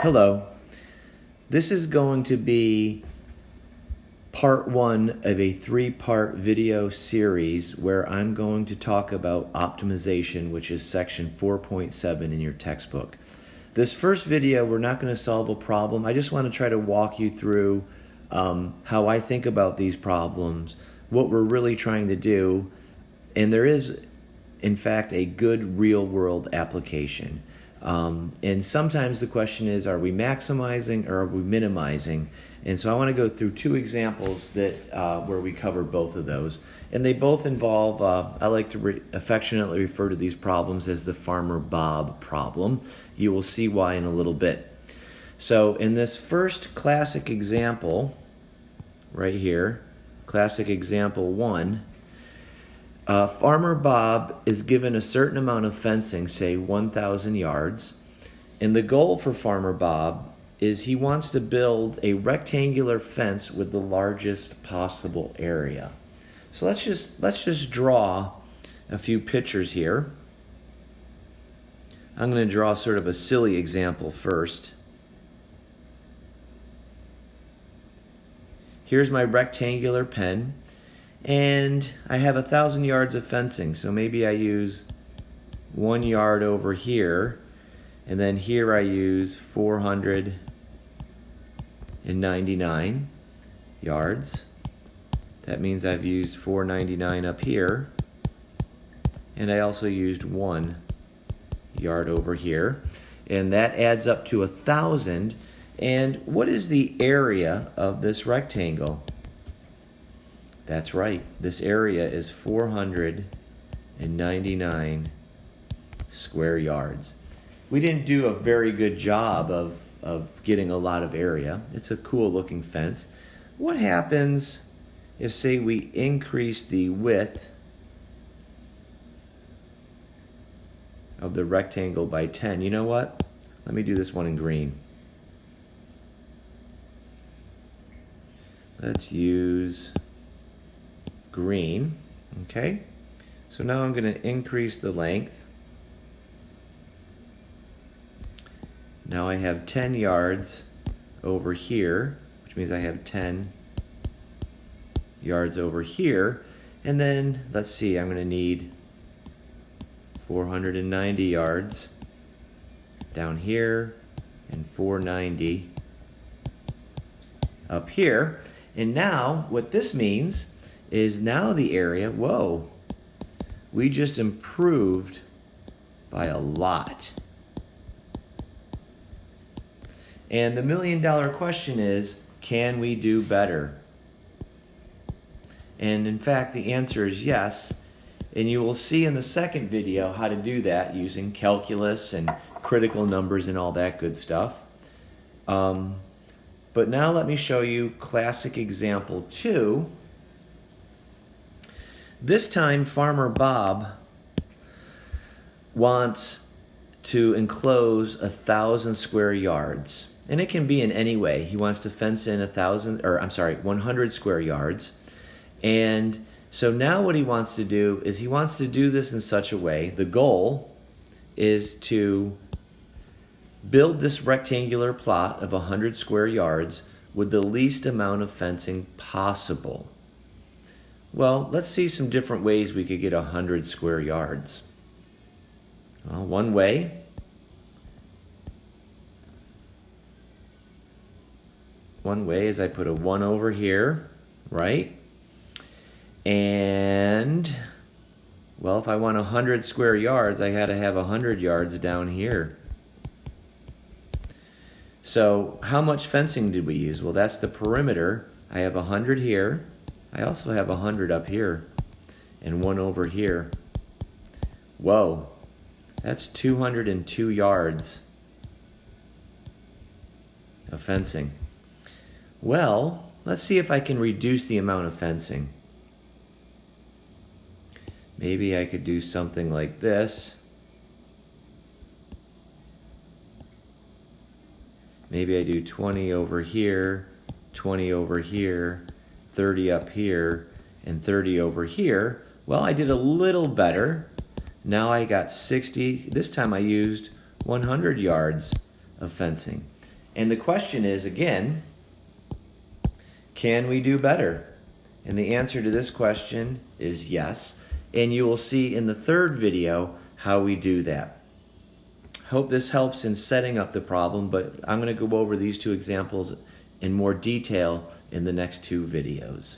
Hello. This is going to be part one of a three-part video series where I'm going to talk about optimization, which is section 4.7 in your textbook. This first video, we're not going to solve a problem. I just want to try to walk you through how I think about these problems, what we're really trying to do, and there is, in fact, a good real-world application. And sometimes the question is, are we maximizing or are we minimizing? And so I want to go through two examples that where we cover both of those. And they both involve, I like to affectionately refer to these problems as the Farmer Bob problem. You will see why in a little bit. So in this first classic example, right here, classic example 1, Farmer Bob is given a certain amount of fencing, say 1,000 yards, and the goal for Farmer Bob is he wants to build a rectangular fence with the largest possible area. So let's just draw a few pictures here. I'm going to draw sort of a silly example first. Here's my rectangular pen. And I have 1,000 yards of fencing, so maybe I use 1 yard over here, and then here I use 499 yards. That means I've used 499 up here, and I also used 1 yard over here, and that adds up to 1,000. And what is the area of this rectangle? That's right, this area is 499 square yards. We didn't do a very good job of getting a lot of area. It's a cool looking fence. What happens if, say, we increase the width of the rectangle by 10? You know what? Let me do this one in green. Let's use green. Okay, so now I'm going to increase the length. Now I have 10 yards over here, which means I have 10 yards over here, and then let's see, I'm going to need 490 yards down here and 490 up here. And now what this means is now the area, whoa, we just improved by a lot. And the million-dollar question is, can we do better? And in fact, the answer is yes. And you will see in the second video how to do that using calculus and critical numbers and all that good stuff. But now let me show you classic example 2. This time, Farmer Bob wants to enclose 1,000 square yards. And it can be in any way. He wants to fence in 100 square yards. And so now what he wants to do is he wants to do this in such a way, the goal is to build this rectangular plot of 100 square yards with the least amount of fencing possible. Well, let's see some different ways we could get 100 square yards. Well, one way is I put a 1 over here, right? And, well, if I want 100 square yards, I got to have 100 yards down here. So how much fencing did we use? Well, that's the perimeter. I have 100 here. I also have 100 up here and 1 over here. Whoa, that's 202 yards of fencing. Well, let's see if I can reduce the amount of fencing. Maybe I could do something like this. Maybe I do 20 over here, 20 over here, 30 up here, and 30 over here. Well, I did a little better. Now I got 60. This time I used 100 yards of fencing. And the question is, again, can we do better? And the answer to this question is yes. And you will see in the third video how we do that. Hope this helps in setting up the problem, but I'm going to go over these two examples in more detail in the next two videos.